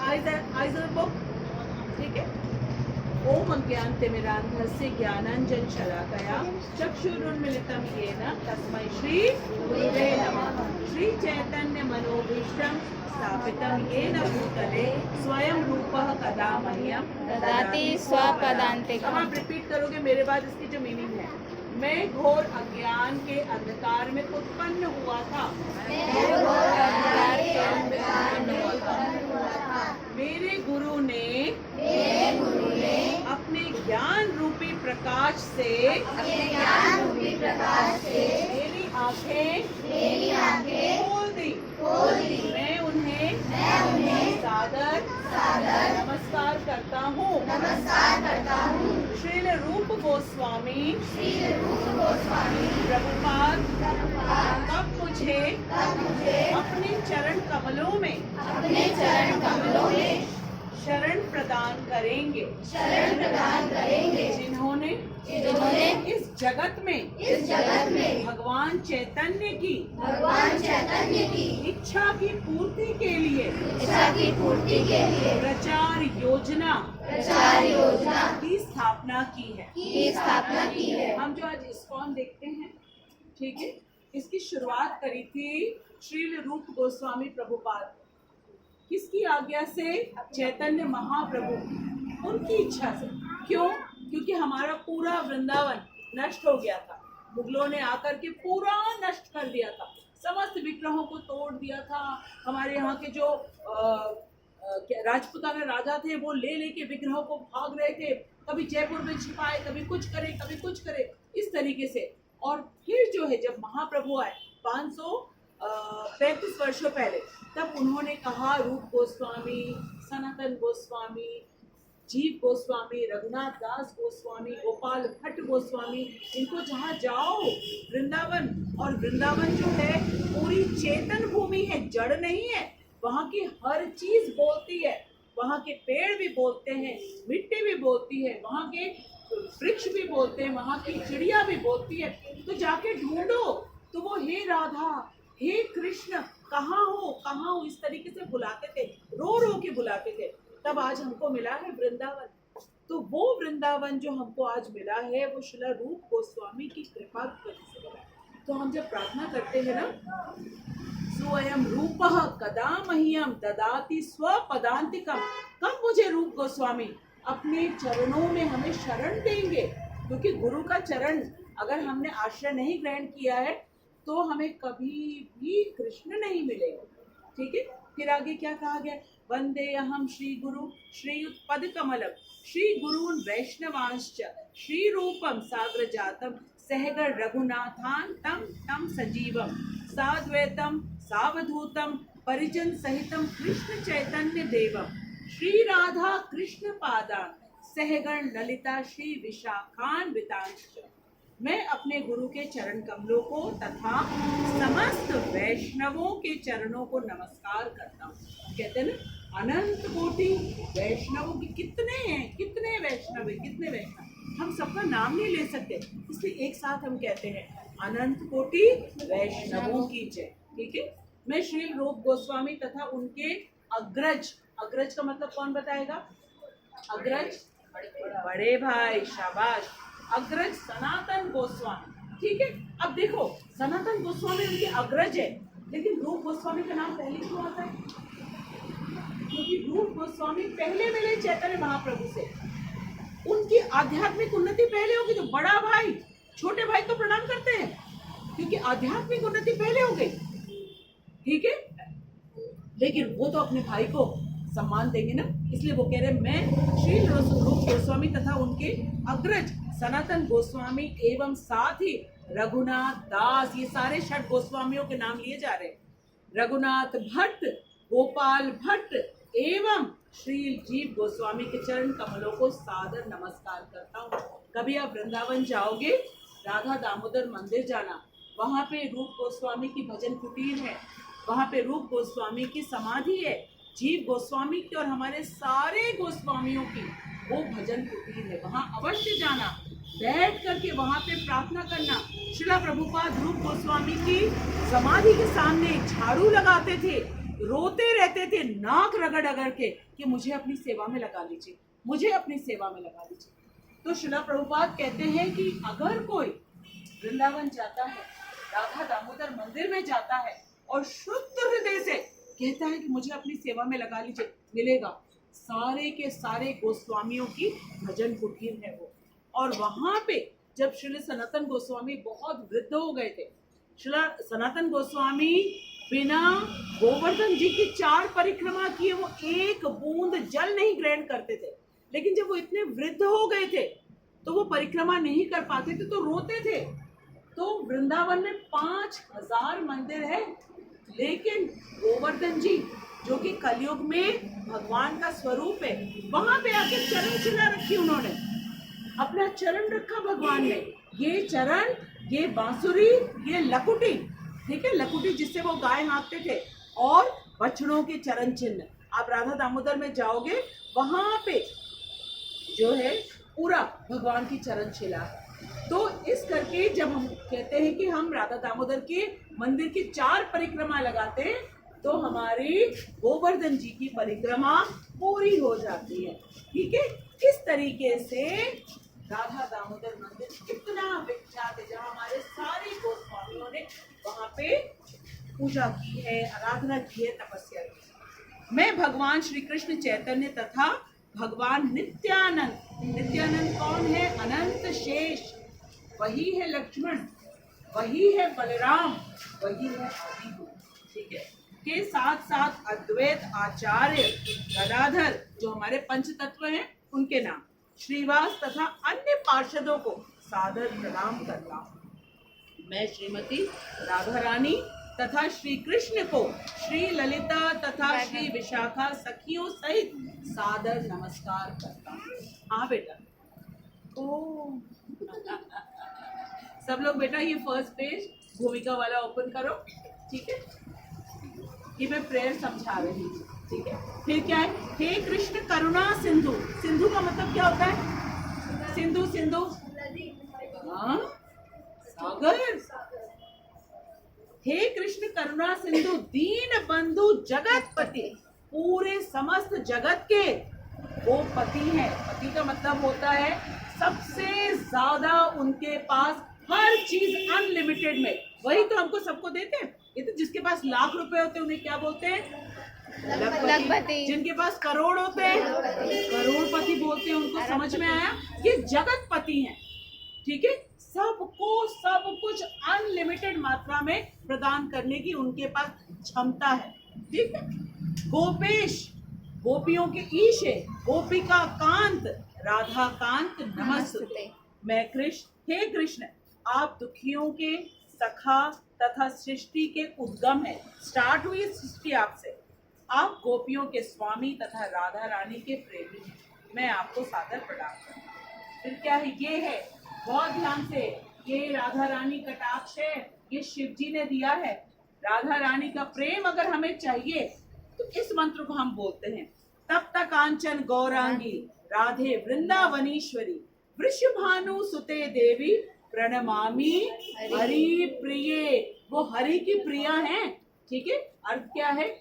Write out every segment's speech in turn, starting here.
eyes on the book. ठीक है. ओम अज्ञानतिमिरान्धस्य ज्ञानाञ्जनशलाकया चक्षुरुन्मीलितं येन तस्मै श्री गुरुवे नमः. श्री चैतन्य मनोभीष्टं स्थापितं येन भूतले स्वयं रूपः कदा मह्यं ददाति स्वपदान्तिकम्. अब आप रिपीट करोगे मेरे बाद. इसकी जो मीनिंग है, मैं घोर अज्ञान के अंधकार में उत्पन्न हुआ था. मेरे गुरु ने अपने ज्ञान रूपी प्रकाश से मेरी आंखें खोल दी. मैं उन्हें सादर नमस्कार करता हूँ. श्रील रूप गोस्वामी प्रभुपाद कब मुझे अपने चरण कमलों में शरण प्रदान करेंगे. जिन्होंने इस जगत में भगवान चैतन्य की इच्छा की पूर्ति के लिए प्रचार योजना की स्थापना की है. हम जो आज इस्कॉन देखते हैं, ठीक है, इसकी शुरुआत करी थी श्रील रूप गोस्वामी प्रभुपाद. किसकी आज्ञा से? चैतन्य महाप्रभु, उनकी इच्छा से. क्यों? क्योंकि हमारा पूरा वृंदावन नष्ट हो गया था. मुगलों ने आकर के पूरा नष्ट कर दिया था. समस्त विग्रहों को तोड़ दिया था. हमारे यहाँ के जो राजपूताना राजा थे, वो ले लेके विग्रहों को भाग रहे थे. कभी जयपुर में छिपाए, कभी कुछ करे, इस तरीके से. और फिर जो है, जब महाप्रभु आए 535 वर्षों पहले, तब उन्होंने कहा, रूप गोस्वामी, सनातन गोस्वामी, जीव गोस्वामी, रघुनाथ दास गोस्वामी, गोपाल भट्ट गोस्वामी, इनको जहाँ जाओ वृंदावन, और वृंदावन जो है पूरी चेतन भूमि है, जड़ नहीं है. वहाँ की हर चीज बोलती है. वहाँ के पेड़ भी बोलते हैं, मिट्टी भी बोलती है, वहाँ के वृक्ष भी बोलते हैं, वहाँ की चिड़िया भी बोलती है. तो जाके ढूंढो. तो वो हे राधा, हे कृष्ण, कहाँ हो, इस तरीके से बुलाते थे, रो के बुलाते थे. तब आज हमको मिला है वृंदावन. तो वो वृंदावन जो हमको आज मिला है, वो श्रील रूप गोस्वामी की कृपा की वजह से मिला है. तो हम जब प्रार्थना करते हैं ना, स्वयं रूपः कदा मह्यं ददाति स्वपदान्तिकम्, कब मुझे रूप गोस्वामी अपने चरणों में हमें शरण देंगे. क्योंकि गुरु का चरण अगर हमने आश्रय नहीं ग्रहण किया है, तो हमें कभी भी कृष्ण नहीं मिलेगा. ठीक है. फिर आगे क्या कहा गया? वंदे अहम श्री गुरु श्रीयुत पद कमलम श्री गुरून् वैष्णवांश्च श्री रूपम साग्र जातम सहगण रघुनाथान तम सजीवम साद्वैतम सावधूतम परिजन सहितम कृष्ण चैतन्य देवम श्री राधा कृष्ण पादान सहगण ललिता श्री विशाखान वितांश. मैं अपने गुरु के चरण कमलों को तथा समस्त वैष्णवों के चरणों को नमस्कार करता हूँ. कहते हैं ना, अनंत कोटि वैष्णवों की. कितने वैष्णव, हम सबका नाम नहीं ले सकते, इसलिए एक साथ हम कहते हैं अनंत कोटि वैष्णवों की जय. ठीक है. मैं श्री रूप गोस्वामी तथा उनके अग्रज का मतलब कौन बताएगा? अग्रज, बड़े भाई, शाबाश. अग्रज सनातन गोस्वामी. ठीक है. अब देखो, सनातन गोस्वामी उनके अग्रज है, लेकिन रूप गोस्वामी का नाम पहले क्यों आता है? क्योंकि रूप गोस्वामी पहले मिले चैतन्य महाप्रभु से. उनकी आध्यात्मिक उन्नति पहले होगी, तो बड़ा भाई छोटे भाई को प्रणाम करते हैं, क्योंकि आध्यात्मिक उन्नति पहले हो गई. ठीक है. लेकिन वो तो अपने भाई को सम्मान देंगे ना, इसलिए वो कह रहे हैं मैं श्री रूप गोस्वामी तथा उनके अग्रज सनातन गोस्वामी एवं साथ ही रघुनाथ दास, ये सारे षट गोस्वामियों के नाम लिए जा रहे हैं. रघुनाथ भट्ट, गोपाल भट्ट एवं श्री जीव गोस्वामी के चरण कमलों को सादर नमस्कार करता हूँ. कभी आप वृंदावन जाओगे, राधा दामोदर मंदिर जाना, वहाँ पे रूप गोस्वामी की भजन कुटीर है, वहाँ पे रूप गोस्वामी की समाधि है, जीव गोस्वामी की और हमारे सारे गोस्वामियों की वो भजन कुटीर है. वहाँ अवश्य जाना, बैठ करके वहाँ पे प्रार्थना करना. श्रील प्रभुपाद रूप गोस्वामी की समाधि के सामने झाड़ू लगाते थे, रोते रहते थे नाक रगड़ रगड़ के कि मुझे अपनी सेवा में लगा लीजिए, मुझे अपनी सेवा में लगा लीजिए। तो श्रीला प्रभुपाद कहते हैं कि अगर कोई वृंदावन जाता है, राधा दामोदर मंदिर में जाता है और शुद्ध हृदय से कहता है कि मुझे अपनी सेवा में लगा लीजिए, मिलेगा। सारे के सारे गोस्वामियों की भजन कुटीर है वो। और वहां पे जब श्री सनातन गोस्वामी बहुत वृद्ध हो गए थे, श्री सनातन गोस्वामी बिना गोवर्धन जी की 4 परिक्रमा किए वो एक बूंद जल नहीं ग्रहण करते थे। लेकिन जब वो इतने वृद्ध हो गए थे तो वो परिक्रमा नहीं कर पाते थे, तो रोते थे। तो वृंदावन में 5000 मंदिर है, लेकिन गोवर्धन जी जो कि कलयुग में भगवान का स्वरूप है, वहां पे आके चरण चिला रखी उन्होंने, अपना चरण रखा भगवान ने। ये चरण, ये बांसुरी, ये लकुटी, ठीक है, लकुटी जिससे वो गाय हाँकते थे, और बछड़ों के चरण चिन्ह। आप राधा दामोदर में जाओगे, वहां पे जो है पूरा भगवान की चरण शिला है। तो इस करके जब हम कहते हैं कि हम राधा दामोदर के मंदिर की 4 परिक्रमा लगाते हैं, तो हमारी गोवर्धन जी की परिक्रमा पूरी हो जाती है। ठीक है, इस तरीके से राधा दामोदर मंदिर इतना विख्यात है, जहाँ हमारे सारे गोस्वामियों ने वहां पे पूजा की है, आराधना की है, तपस्या की है। मैं भगवान श्री कृष्ण चैतन्य तथा भगवान नित्यानंद, नित्यानंद कौन है? अनंत शेष, वही है लक्ष्मण, वही है बलराम, वही है आदि, ठीक है, के साथ साथ अद्वैत आचार्य गदाधर जो हमारे पंच तत्व हैं उनके नाम, श्रीवास तथा अन्य पार्षदों को सादर प्रणाम करता हूँ। मैं श्रीमती राधा रानी तथा श्री कृष्ण को श्री ललिता तथा श्री विशाखा सखियों सहित सादर नमस्कार करता हूँ। हाँ बेटा, ओ सब लोग बेटा ये फर्स्ट पेज भूमिका वाला ओपन करो, ठीक है, ये मैं प्रेयर समझा रही हूँ, ठीक है। फिर क्या है? हे कृष्ण करुणा सिंधु, सिंधु का मतलब क्या होता है? सिंधु, सिंधु हाँ, सागर। हे कृष्ण करुणा सिंधु दीन बंधु जगतपति, पूरे समस्त जगत के वो पति हैं। पति का मतलब होता है सबसे ज्यादा उनके पास हर चीज अनलिमिटेड में, वही तो हमको सबको देते हैं। ये तो जिसके पास लाख रुपए होते हैं उन्हें क्या बोलते हैं? लखपति। जिनके पास करोड़ होते हैं करोड़पति बोलते हैं। उनको समझ में आया? ये जगतपति हैं, ठीक है। सबको सब कुछ अनलिमिटेड मात्रा में प्रदान करने की उनके पास क्षमता है, ठीक है। गोपेश, गोपियों के ईश है। गोपिका कांत, राधा कांत नमस्ते। मैं कृष्ण, हे कृष्ण आप दुखियों के सखा तथा सृष्टि के उद्गम है। स्टार्ट हुई सृष्टि आपसे। आप गोपियों के स्वामी तथा राधा रानी के प्रेमी हैं। मैं आपको सादर प्रणाम करता हूँ। फिर क्या है? ये है, बहुत ध्यान से, ये राधा रानी कटाक्ष है, ये शिव जी ने दिया है। राधा रानी का प्रेम अगर हमें चाहिए तो इस मंत्र को हम बोलते हैं। तब तक कांचन गौरांगी राधे वृंदावनीश्वरी वृषभानु सुते देवी प्रणमामि हरि प्रिये। वो हरि की प्रिया हैं, ठीक है। अर्थ क्या है?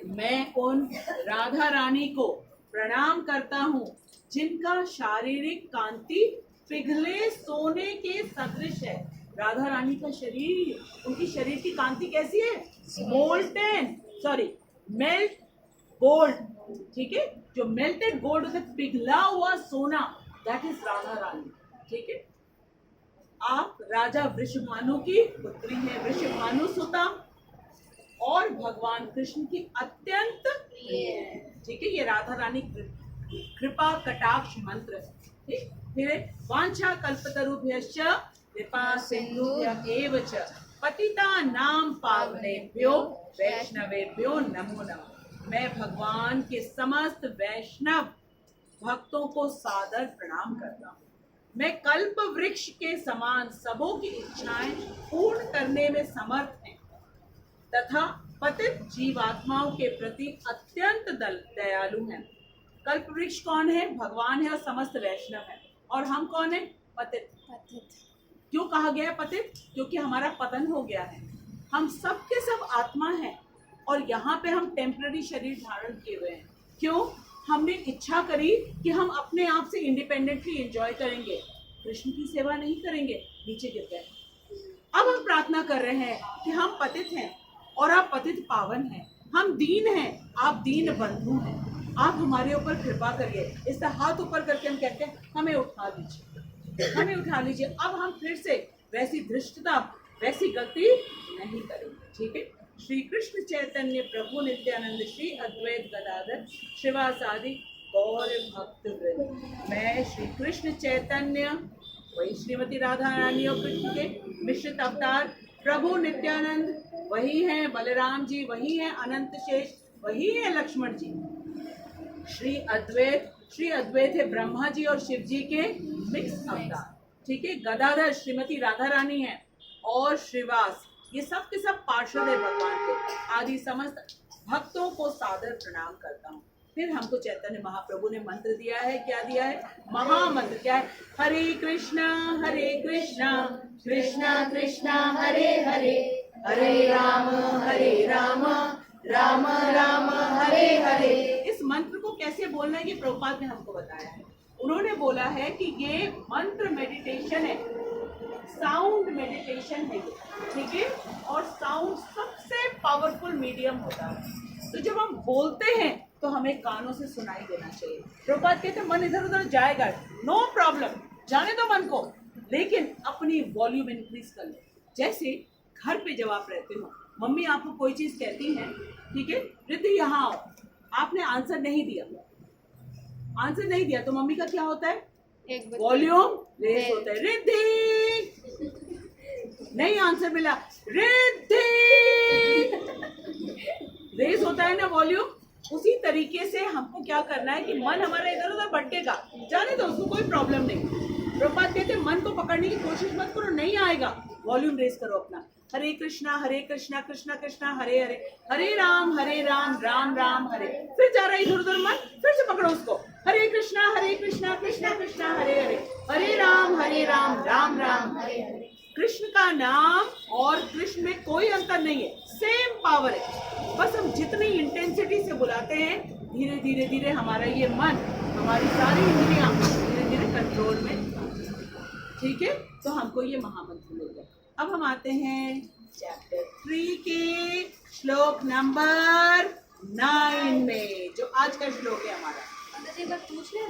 मैं उन राधा रानी को प्रणाम करता हूँ जिनका शारीरिक कांति पिघले सोने के सदृश है। राधा रानी का शरीर, उनकी शरीर की कांति कैसी है? मोल्टन, सॉरी मेल्ट गोल्ड, ठीक है। जो मेल्टेड गोल्ड होता है, पिघला हुआ सोना, दैट इज राधा रानी, ठीक है। आप राजा वृषभानु की पुत्री है, वृषभानु सुता, और भगवान कृष्ण की अत्यंत, ठीक है। ये राधा रानी कृपा कटाक्ष मंत्र, ठीक। फिर वांछा कल्पतरुभ्यश्च कृपा सिंधुभ्य च पतिता नाम पावनेभ्यो वैष्णवेभ्यो नमो नमः। मैं भगवान के समस्त वैष्णव भक्तों को सादर प्रणाम करता हूँ। मैं कल्प वृक्ष के समान सबों की इच्छाएं पूर्ण करने में समर्थ है तथा पतित जीवात्माओं के प्रति अत्यंत दयालु हैं। कल्प वृक्ष कौन है? भगवान है और समस्त वैष्णव है। और हम कौन है? पतित। क्यों कहा गया है पतित? क्योंकि हमारा पतन हो गया है। हम सब के सब आत्मा हैं, और यहाँ पे हम टेम्पररी शरीर धारण किए हुए हैं। क्यों? हमने इच्छा करी कि हम अपने आप से इंडिपेंडेंटली एंजॉय करेंगे, कृष्ण की सेवा नहीं करेंगे, नीचे गिर गए। अब हम प्रार्थना कर रहे हैं कि हम पतित हैं और आप पतित पावन हैं, हम दीन हैं, आप दीन बंधु हैं, आप हमारे ऊपर कृपा करिए। इससे हाथ ऊपर करके हम कहते हैं हमें उठा लीजिए, हमें उठा लीजिए। अब हम फिर से वैसी धृष्टता, वैसी गलती नहीं करेंगे। ठीक है। श्री कृष्ण चैतन्य प्रभु नित्यानंद श्री अद्वैत गदाधर श्रीवासादि गौर भक्त वृंद। मैं श्री कृष्ण चैतन्य, वही श्रीमती राधा रानी और कृष्ण के मिश्रित अवतार प्रभु नित्यानंद, वही हैं बलराम जी, वही हैं अनंत शेष, वही है लक्ष्मण जी। श्री अद्वैत है ब्रह्मा जी और शिव जी के मिक्स अवतार। ठीक है। गदाधर श्रीमती राधा रानी है और श्रीवास, ये सब के सब पार्षद है भगवान के। आदि समस्त भक्तों को सादर प्रणाम करता हूँ। फिर हमको चैतन्य महाप्रभु ने मंत्र दिया है। क्या दिया है? महामंत्र। क्या है? हरे कृष्णा कृष्णा कृष्णा हरे हरे, हरे राम राम राम हरे हरे। इस मंत्र को कैसे बोलना है ये प्रभुपाद ने हमको बताया है। उन्होंने बोला है कि ये मंत्र मेडिटेशन है, साउंड मेडिटेशन है ये। ठीक है। और साउंड सबसे पावरफुल मीडियम होता है। तो जब हम बोलते हैं तो हमें कानों से सुनाई देना चाहिए। प्रभुपाद कहते हैं मन इधर उधर जाएगा, नो प्रॉब्लम, जाने दो मन को, लेकिन अपनी वॉल्यूम इंक्रीज कर लो। जैसे घर पे जब आप रहते हो, मम्मी आपको कोई चीज कहती है, ठीक है, रिद्धि यहाँ आओ, आपने आंसर नहीं दिया तो मम्मी का क्या होता है? वॉल्यूम रेस होता है। रिद्धि, नहीं आंसर मिला, रिद्धि, रेस होता है ना वॉल्यूम। उसी तरीके से हमको क्या करना है कि मन हमारा इधर उधर भटकेगा, जाने दो, उसको कोई प्रॉब्लम नहीं। प्रभुपाद कहते हैं मन को पकड़ने की कोशिश मत करो, नहीं आएगा, वॉल्यूम रेस करो अपना। हरे कृष्णा कृष्णा कृष्णा हरे हरे, हरे राम राम राम हरे। फिर जा रहा है इधर उधर मन, फिर से पकड़ो उसको। हरे कृष्णा कृष्णा कृष्णा हरे हरे, हरे राम राम राम हरे हरे। कृष्ण का नाम और कृष्ण में कोई अंतर नहीं है, सेम पावर है। बस हम जितनी इंटेंसिटी से बुलाते हैं, धीरे धीरे धीरे हमारा ये मन, हमारी सारी इंद्रियां धीरे धीरे कंट्रोल में। ठीक है। तो हमको ये महामंत्र मिल गया। अब हम आते हैं चैप्टर 3 के श्लोक नंबर 9 में, जो आज का श्लोक है हमारा। एक बार पूछ लें।